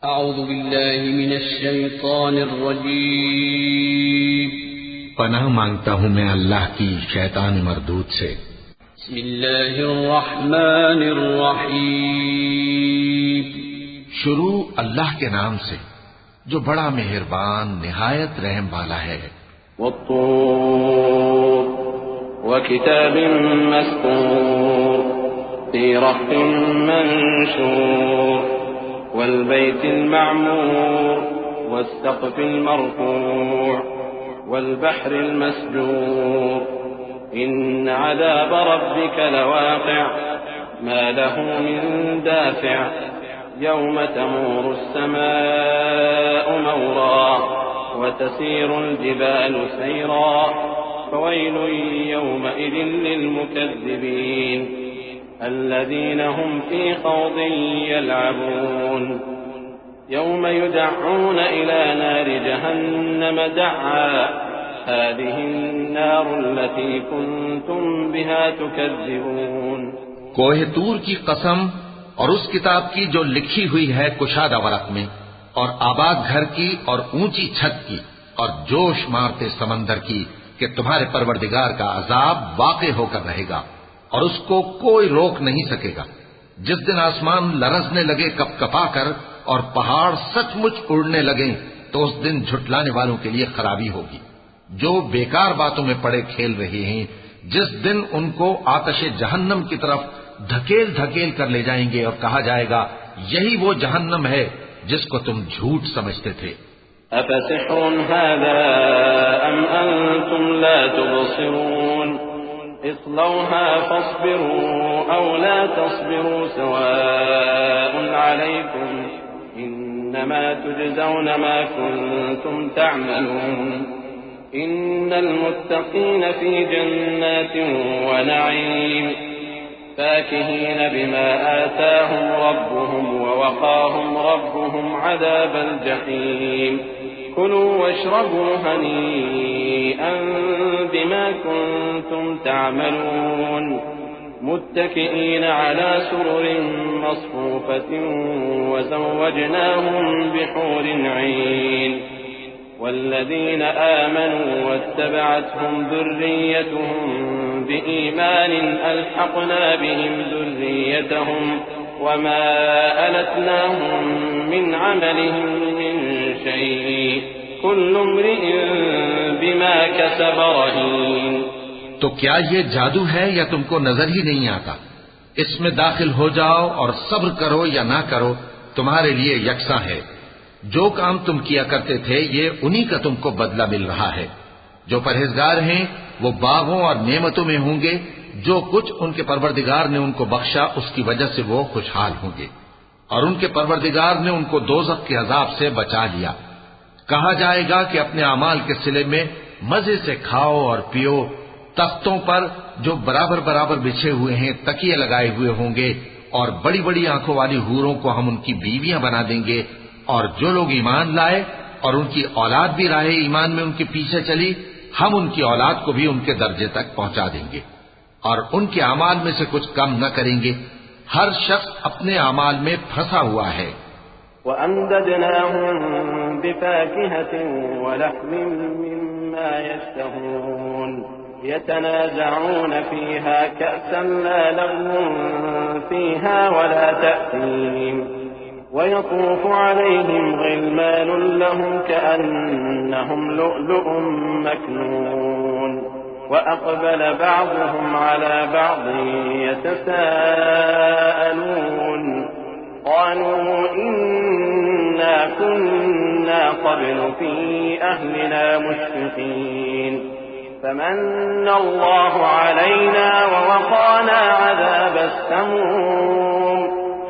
अऊज़ु बिल्लाहि मिनश शैतानिर रजीम। पनाह मांगता हूँ मैं अल्लाह की शैतान मरदूद से। बिस्मिल्लाहिर रहमानिर रहीम। शुरू अल्लाह के नाम से जो बड़ा मेहरबान निहायत रहम वाला है। वत्तूर वकिताबिन मस्तूर फी रक़्क़िन मंशूर वल्बैतिल मअमूर वस्सक़्फ़िल मरफ़ूअ वल्बहरिल मस्जूर इन्न अज़ाब रब्बिक लवाक़िअ मा लहू मिन दाफ़िअ यौम तमूरु अस्समाअु मौरा वतसीरुल जिबालु सैरा फवैलुन यौमइज़िन लिलमुकज़्ज़िबीन الذين هم في خوض يلعبون يوم يدعون إلى نار جهنم دعا هذه النار التي كنتم بها تكذبون। कोहे तूर की कसम और उस किताब की जो लिखी हुई है कुशादा वरक में, और आबाद घर की और ऊंची छत की और जोश मारते समंदर की कि तुम्हारे परवरदिगार का अजाब वाक़े होकर रहेगा और उसको कोई रोक नहीं सकेगा। जिस दिन आसमान लरजने लगे कपकपाकर और पहाड़ सचमुच उड़ने लगे, तो उस दिन झुटलाने वालों के लिए खराबी होगी जो बेकार बातों में पड़े खेल रहे हैं। जिस दिन उनको आतशे जहन्नम की तरफ धकेल धकेल कर ले जाएंगे और कहा जाएगा, यही वो जहन्नम है जिसको तुम झूठ समझते थे। अफसिह्रुन हाज़ा अम अंतुम ला तुबसिरून इस्लौहा फस्बिरू औ ला तस्बिरू सवाउन अलैकुम इन्नमा तुजज़ौन मा कुंतुम तअमलून इन्नल मुत्तक़ीन फी जन्नातिन व नईम फाकिहीन बिमा आताहुम रब्बुहुम व वक़ाहुम रब्बुहुम अज़ाबल जहीम कुलू वश्रबू हनीअन बिमा कुंतुम तअमलून मुत्तकिईन अला सुरुरिन मस्फूफ़तिन व ज़व्वजनाहुम बिहूरिन ईन والذين آمنوا واتبعتهم ذريتهم بإيمان ألحقنا بهم ذريتهم وما ألتناهم من عملهم من شيء كل امرئ بما كسب رهين। तो क्या ये जादू है या तुमको नजर ही नहीं आता? इसमें दाखिल हो जाओ और सब्र करो या ना करो, तुम्हारे लिए यकसा है। जो काम तुम किया करते थे ये उन्हीं का तुमको बदला मिल रहा है। जो परहेजगार हैं वो बागों और नेमतों में होंगे। जो कुछ उनके परवरदिगार ने उनको बख्शा उसकी वजह से वो खुशहाल होंगे, और उनके परवरदिगार ने उनको दोज़ख के अजाब से बचा लिया। कहा जाएगा कि अपने अमाल के सिले में मजे से खाओ और पियो। तख्तों पर जो बराबर बराबर बिछे हुए हैं तकिए लगाए हुए होंगे, और बड़ी बड़ी आंखों वाली हूरों को हम उनकी बीवियां बना देंगे। और जो लोग ईमान लाए और उनकी औलाद भी राहे ईमान में उनके पीछे चली, हम उनकी औलाद को भी उनके दर्जे तक पहुंचा देंगे और उनके अमाल में से कुछ कम न करेंगे। हर शख्स अपने अमाल में फंसा हुआ है। वअमददनाहुम बिफाकिहतिन वलहमिन मिम्मा यश्तहून यतनाज़ऊन फीहा कअसन ला लग़्वुन फीहा वला तअसीम ويطوف عليهم غلمان لهم كأنهم لؤلؤ مكنون وأقبل بعضهم على بعض يتساءلون قالوا إنا كنا قبل في أهلنا مشفقين فمن الله علينا ووقانا عذاب السموم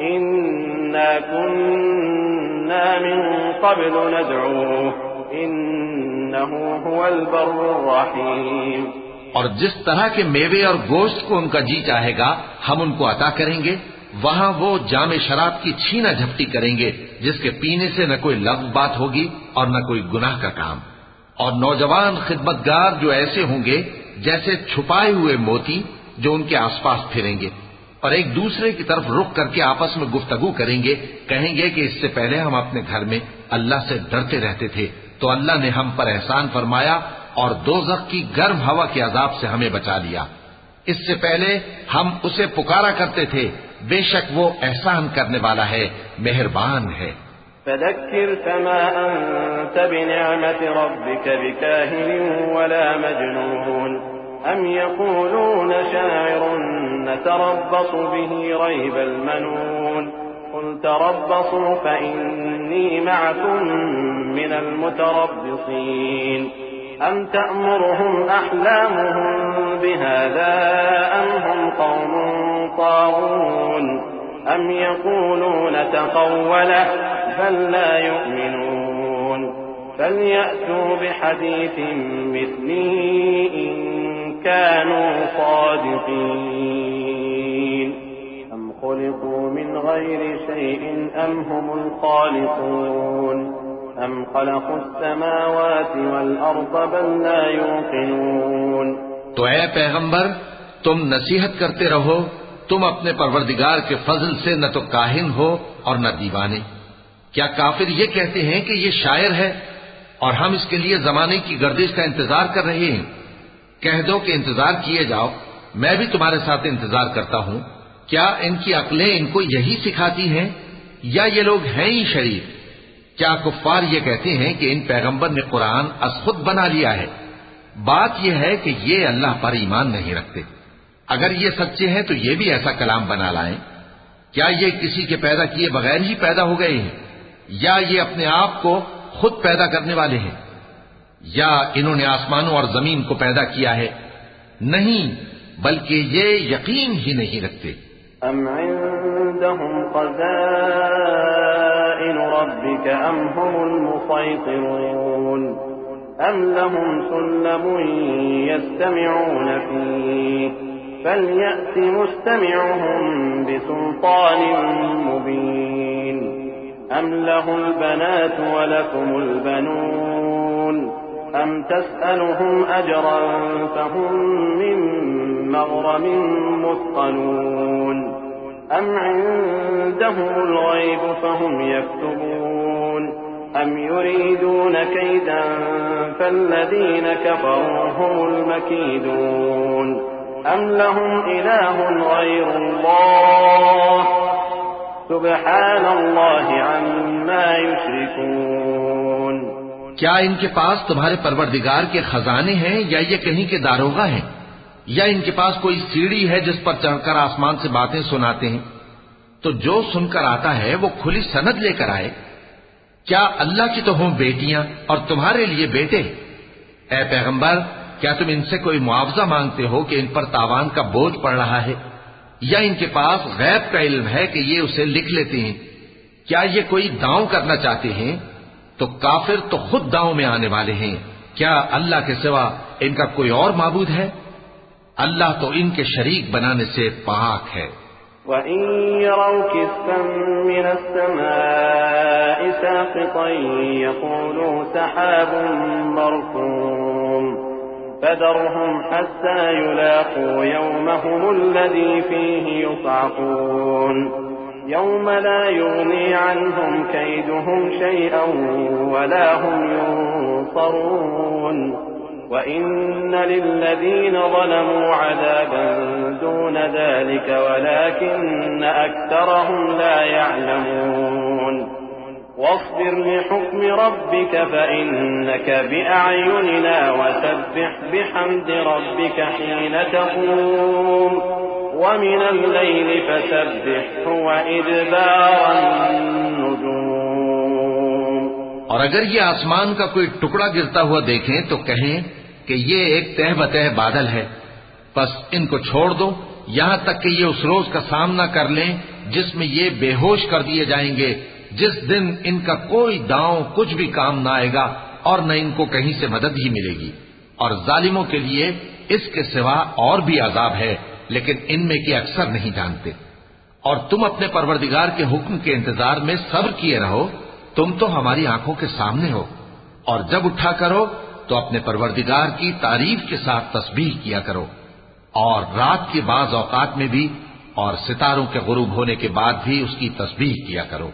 إنا كنا من قبل ندعوه إنه هو البر الرحيم। और जिस तरह के मेवे और गोश्त को उनका जी चाहेगा हम उनको अता करेंगे। वहां वो जामे शराब की छीना झपटी करेंगे जिसके पीने से न कोई लग़्व बात होगी और न कोई गुनाह का काम। और नौजवान खिदमतगार जो ऐसे होंगे जैसे छुपाए हुए मोती जो उनके आसपास फिरेंगे। और एक दूसरे की तरफ रुख करके आपस में गुफ्तगू करेंगे, कहेंगे कि इससे पहले हम अपने घर में अल्लाह से डरते रहते थे, तो अल्लाह ने हम पर एहसान फरमाया और दोज़ख की गर्म हवा के अजाब से हमें बचा लिया। इससे पहले हम उसे पुकारा करते थे, बेशक वो एहसान करने वाला है, मेहरबान है। फदक्किर फमा अंत बिनिअमत रब्बिक बिकाहिन वला मजनून अम यक़ूलून शाइरुन नतरब्बसु बिही रैबल मनून क़ुल तरब्बसू फ़इन्नी मअकुम मिनल मुतरब्बिसीन अम तअमुरुहुम अहलामुहुम बिहाज़ा अम हुम क़ौमुन ताग़ून अम यक़ूलून तक़व्वलह बल ला युमिनून फलयअतू बिहदीसिन मिस्लिही इन कानू सादिक़ीन अम खुलिक़ू मिन गैरि शैइन अम हुमुल खालिक़ून अम खलक़ुस समावाति वल अर्ज़ बल ला युक़िनून। तो ऐ पैगंबर, तुम नसीहत करते रहो, तुम अपने परवरदिगार के फजल से न तो काहिन हो और न दीवाने। क्या काफिर ये कहते हैं कि ये शायर है और हम इसके लिए जमाने की गर्दिश का इंतजार कर रहे हैं? कह दो कि इंतजार किए जाओ, मैं भी तुम्हारे साथ इंतजार करता हूं। क्या इनकी अक्लें इनको यही सिखाती हैं या ये लोग हैं ही शरीफ? क्या कुफ्फार ये कहते हैं कि इन पैगंबर ने कुरान खुद बना लिया है? बात यह है कि ये अल्लाह पर ईमान नहीं रखते। अगर ये सच्चे हैं तो ये भी ऐसा कलाम बना लाएं। क्या ये किसी के पैदा किए बगैर ही पैदा हो गए हैं, या ये अपने आप को खुद पैदा करने वाले हैं, या इन्होंने आसमानों और जमीन को पैदा किया है? नहीं, बल्कि ये यकीन ही नहीं रखते। अम इंदहुम ख़ज़ाइनु रब्बिक अम हुमुल मुसैतिरून अम लहुम सुल्लमुन यस्तमिऊन फीह फलयअति मुस्तमिउहुम बिसुल्तानिन मुबीन अम लहुल बनातु व लकुमुल बनून अम तस्अलुहुम अजरन फहुम मिन मग़रमिन मुस्क़लून अम इंदहुमुल ग़ैब फहुम यक्तुबून अम युरीदून कैदन फल्लज़ीन कफ़रू हुमुल मकीदून अम लहुम इलाहुन ग़ैरुल्लाह सुब्हानल्लाहि अम्मा युश्रिकून। क्या इनके पास तुम्हारे परवरदिगार के खजाने हैं, या ये कहीं के दारोगा हैं, या इनके पास कोई सीढ़ी है जिस पर चढ़कर आसमान से बातें सुनाते हैं? तो जो सुनकर आता है वो खुली सनद लेकर आए। क्या अल्लाह की तो हों बेटियां और तुम्हारे लिए बेटे? ऐ पैगंबर, क्या तुम इनसे कोई मुआवजा मांगते हो कि इन पर तावान का बोझ पड़ रहा है, या इनके पास गैब का इल्म है कि ये उसे लिख लेते हैं? क्या ये कोई दांव करना चाहते हैं? तो काफिर तो खुद दांव में आने वाले हैं। क्या अल्लाह के सिवा इनका कोई और माबूद है? अल्लाह तो इनके शरीक बनाने से पाक है। वइन यरौ किस्फन मिनस समाइ साक़ितन यक़ूलू सहाबुन मरकूम फदरहुम हत्ता युलाक़ू यौमहुमुल्लज़ी फ़ीहि युصعقून यौम ला युग़नी अन्हुम कैदुहुम शैअन वला हुम युनصरून वइन्न लिल्लज़ीन ज़लमू अज़ाबन दून ज़ालिक वलाकिन्न अक्सरहुम ला यअलमून वस्बिर लिहुक्मि रब्बिक फ़इन्नक बिअअयुनिना वसब्बिह बिहम्दि रब्बिक हीन तक़ूम वमिनल लैलि फ़सब्बिहु वइदबारन नुजूम। और अगर ये आसमान का कोई टुकड़ा गिरता हुआ देखें तो कहें कि ये एक तह बतह बादल है, बस इनको छोड़ दो यहां तक कि ये उस रोज का सामना कर लें जिसमें ये बेहोश कर दिए जाएंगे, जिस दिन इनका कोई दांव कुछ भी काम न आएगा और न इनको कहीं से मदद ही मिलेगी। और जालिमों के लिए इसके सिवा और भी अजाब है, लेकिन इनमें के अक्सर नहीं जानते। और तुम अपने परवरदिगार के हुक्म के इंतजार में सब्र किए रहो, तुम तो हमारी आंखों के सामने हो। और जब उठा करो तो अपने परवरदिगार की तारीफ के साथ तस्बीह किया करो, और रात के बाज औकात में भी और सितारों के गुरूब होने के बाद भी उसकी तस्बीह किया करो।